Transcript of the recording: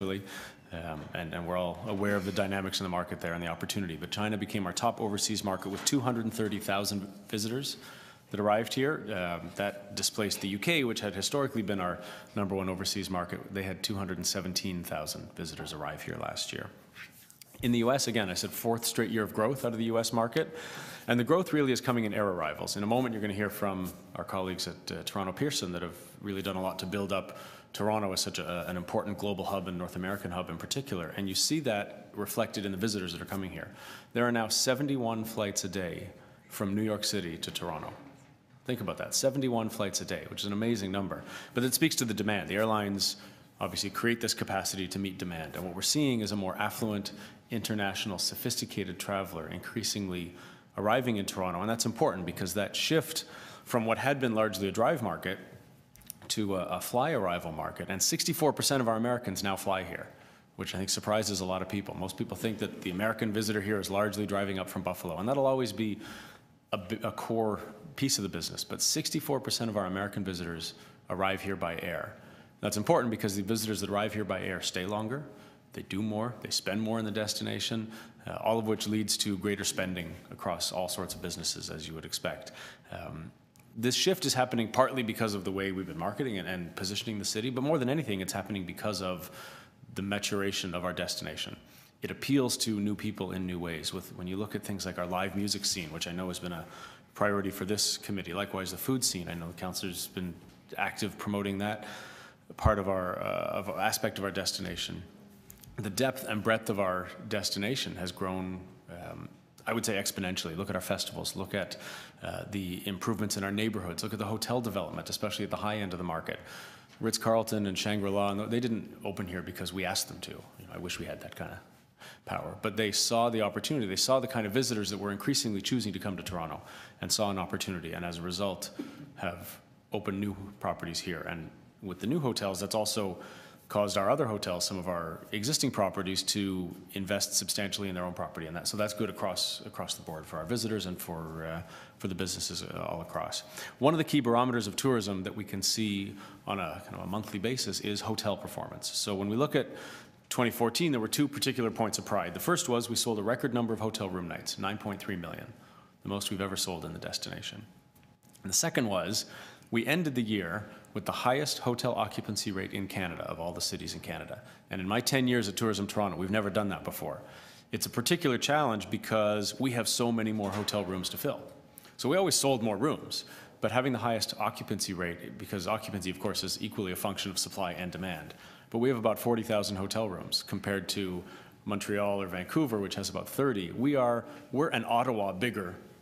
Really, and we're all aware of the dynamics in the market there and the opportunity. But China became our top overseas market with 230,000 visitors that arrived here. That displaced the UK, which had historically been our #1 overseas market. They had 217,000 visitors arrive here last year. In the US, again, I said fourth straight year of growth out of the US market. And the growth really is coming in air arrivals. In a moment, you're going to hear from our colleagues at Toronto Pearson that have really done a lot to build up Toronto as such an important global hub and North American hub in particular. And you see that reflected in the visitors that are coming here. There are now 71 flights a day from New York City to Toronto. Think about that, 71 flights a day, which is an amazing number. But it speaks to the demand. The airlines obviously create this capacity to meet demand. And what we're seeing is a more affluent, international, sophisticated traveler increasingly arriving in Toronto. And that's important because that shift from what had been largely a drive market to a fly arrival market, and 64% of our Americans now fly here, which I think surprises a lot of people. Most people think that the American visitor here is largely driving up from Buffalo, and that'll always be a core piece of the business. But 64% of our American visitors arrive here by air. That's important because the visitors that arrive here by air stay longer, they do more, they spend more in the destination, all of which leads to greater spending across all sorts of businesses, as you would expect. This shift is happening partly because of the way we've been marketing and positioning the city, but more than anything, it's happening because of the maturation of our destination. It appeals to new people in new ways. When you look at things like our live music scene, which I know has been a priority for this committee, likewise the food scene, I know the councillor's been active promoting that part of our aspect of our destination. The depth and breadth of our destination has grown, I would say, exponentially. Look at our festivals, look at the improvements in our neighborhoods, look at the hotel development, especially at the high end of the market. Ritz-Carlton and Shangri-La, they didn't open here because we asked them to. I wish we had that kind of power. But they saw the opportunity. They saw the kind of visitors that were increasingly choosing to come to Toronto and saw an opportunity, and as a result have opened new properties here. And with the new hotels, that's also caused our other hotels, some of our existing properties, to invest substantially in their own property, and so that's good across the board for our visitors and for the businesses all across. One of the key barometers of tourism that we can see on a kind of a monthly basis is hotel performance. So when we look at 2014, there were two particular points of pride. The first was we sold a record number of hotel room nights, 9.3 million, the most we've ever sold in the destination. And the second was we ended the year with the highest hotel occupancy rate in Canada of all the cities in Canada. And in my 10 years at Tourism Toronto, we've never done that before. It's a particular challenge because we have so many more hotel rooms to fill. So we always sold more rooms, but having the highest occupancy rate, because occupancy, of course, is equally a function of supply and demand. But we have about 40,000 hotel rooms compared to Montreal or Vancouver, which has about 30. We're an Ottawa bigger